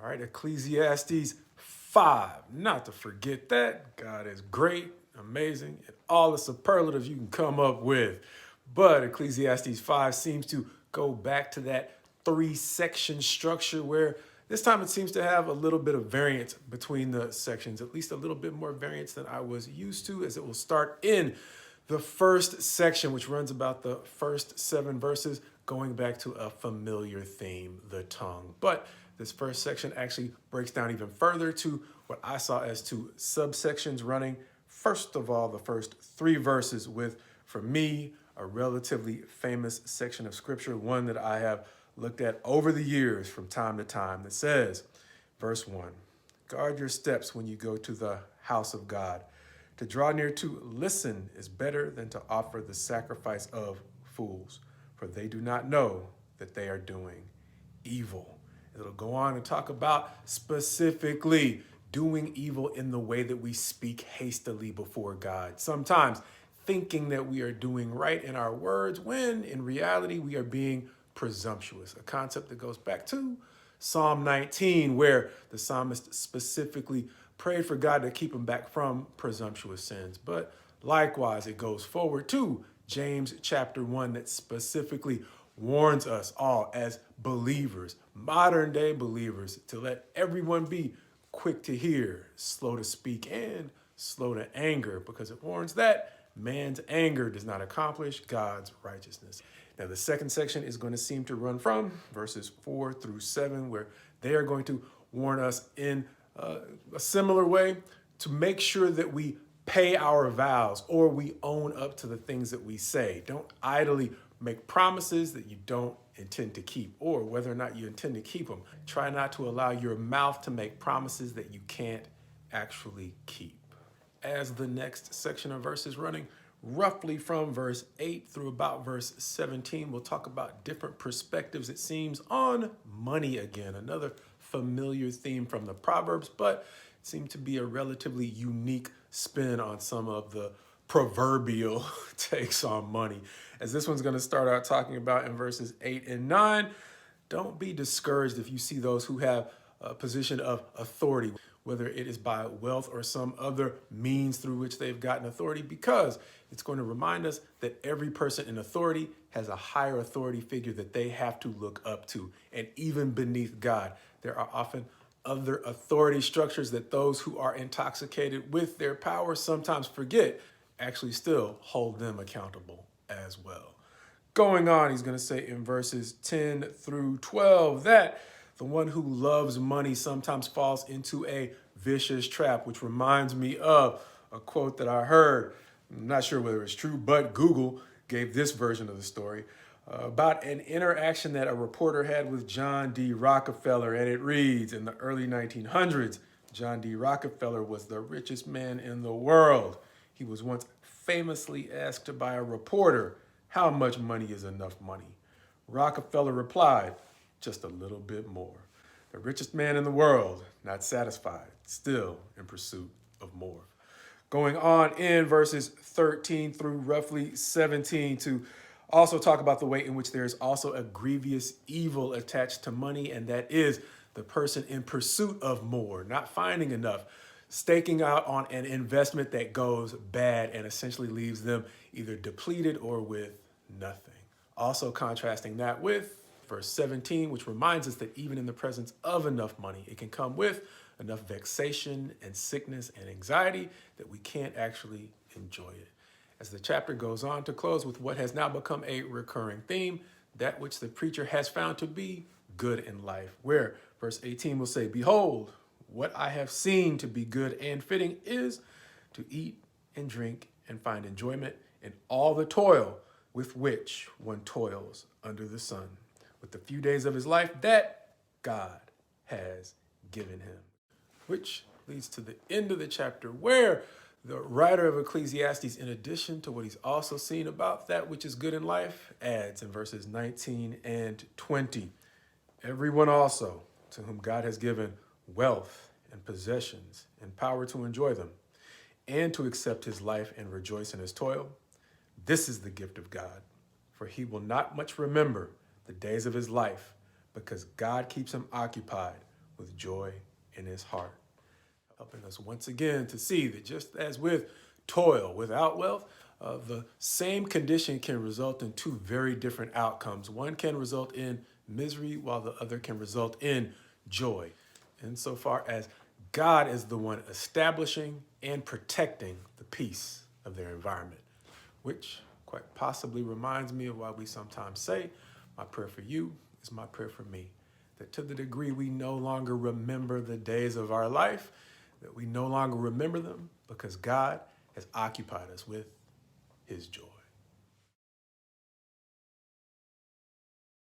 All right, Ecclesiastes 5. Not to forget that. God is great, amazing, and all the superlatives you can come up with. But Ecclesiastes 5 seems to go back to that three-section structure where this time it seems to have a little bit of variance between the sections, at least a little bit more variance than I was used to, as it will start in the first section, which runs about the first 7 verses, going back to a familiar theme, the tongue. But this first section actually breaks down even further to what I saw as 2 subsections running. First of all, the first 3 verses with, for me, a relatively famous section of scripture, one that I have looked at over the years from time to time, that says, verse 1, guard your steps when you go to the house of God. To draw near to listen is better than to offer the sacrifice of fools, for they do not know that they are doing evil. It'll go on and talk about specifically doing evil in the way that we speak hastily before God. Sometimes thinking that we are doing right in our words when in reality we are being presumptuous. A concept that goes back to Psalm 19, where the psalmist specifically prayed for God to keep him back from presumptuous sins. But likewise, it goes forward to James chapter 1 that specifically warns us all as believers, modern day believers, to let everyone be quick to hear, slow to speak, and slow to anger, because it warns that man's anger does not accomplish God's righteousness. Now, the second section is going to seem to run from verses 4 through 7, where they are going to warn us in a similar way to make sure that we pay our vows or we own up to the things that we say. Don't idly make promises that you don't intend to keep, or whether or not you intend to keep them. Try not to allow your mouth to make promises that you can't actually keep. As the next section of verses running, roughly from verse 8 through about verse 17, we'll talk about different perspectives, it seems, on money again. Another familiar theme from the Proverbs, but it seemed to be a relatively unique spin on some of the proverbial takes on money. As this one's going to start out talking about in verses 8 and 9, don't be discouraged if you see those who have a position of authority, whether it is by wealth or some other means through which they've gotten authority, because it's going to remind us that every person in authority has a higher authority figure that they have to look up to. And even beneath God, there are often other authority structures that those who are intoxicated with their power sometimes forget actually still hold them accountable as well. Going on, he's going to say in verses 10 through 12 that the one who loves money sometimes falls into a vicious trap, which reminds me of a quote that I heard. I'm not sure whether it's true, but Google gave this version of the story about an interaction that a reporter had with John D. Rockefeller. And it reads, in the early 1900s, John D. Rockefeller was the richest man in the world. He was once famously asked by a reporter, how much money is enough money? Rockefeller replied, just a little bit more. The richest man in the world, not satisfied, still in pursuit of more. Going on in verses 13 through roughly 17 to also talk about the way in which there is also a grievous evil attached to money, and that is the person in pursuit of more, not finding enough, staking out on an investment that goes bad and essentially leaves them either depleted or with nothing. Also contrasting that with verse 17, which reminds us that even in the presence of enough money, it can come with enough vexation and sickness and anxiety that we can't actually enjoy it. As the chapter goes on to close with what has now become a recurring theme, that which the preacher has found to be good in life, where verse 18 will say, behold, what I have seen to be good and fitting is to eat and drink and find enjoyment in all the toil with which one toils under the sun, with the few days of his life that God has given him. Which leads to the end of the chapter, where the writer of Ecclesiastes, in addition to what he's also seen about that which is good in life, adds in verses 19 and 20, everyone also to whom God has given wealth and possessions and power to enjoy them, and to accept his life and rejoice in his toil, this is the gift of God, for he will not much remember the days of his life, because God keeps him occupied with joy in his heart, helping us once again to see that just as with toil without wealth, the same condition can result in two very different outcomes. One can result in misery, while the other can result in joy. Insofar as God is the one establishing and protecting the peace of their environment, which quite possibly reminds me of why we sometimes say, my prayer for you is my prayer for me. That to the degree we no longer remember the days of our life, that we no longer remember them because God has occupied us with his joy.